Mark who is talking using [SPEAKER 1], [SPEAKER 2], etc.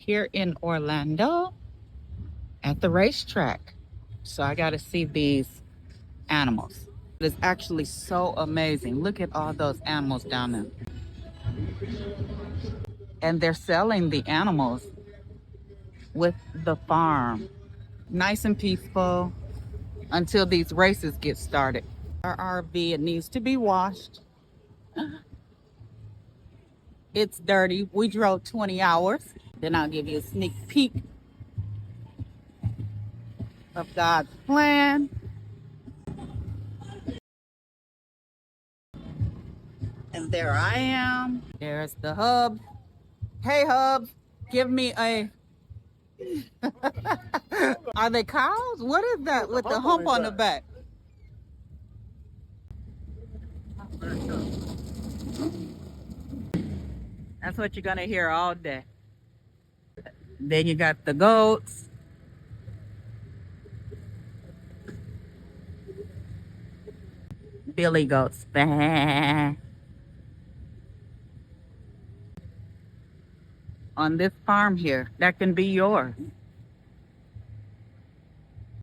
[SPEAKER 1] here in Orlando at the racetrack. So I got to see these animals. It's actually so amazing. Look at all those animals down there. And they're selling the animals with the farm. Nice and peaceful until these races get started. Our RV, it needs to be washed. It's dirty. We drove 20 hours. Then I'll give you a sneak peek of God's plan. And there I am. There's the hub. Hey, hub, give me a... Are they cows? What is that with the hump on the back? That's what you're going to hear all day. Then you got the goats. Billy goats. On this farm here, that can be yours.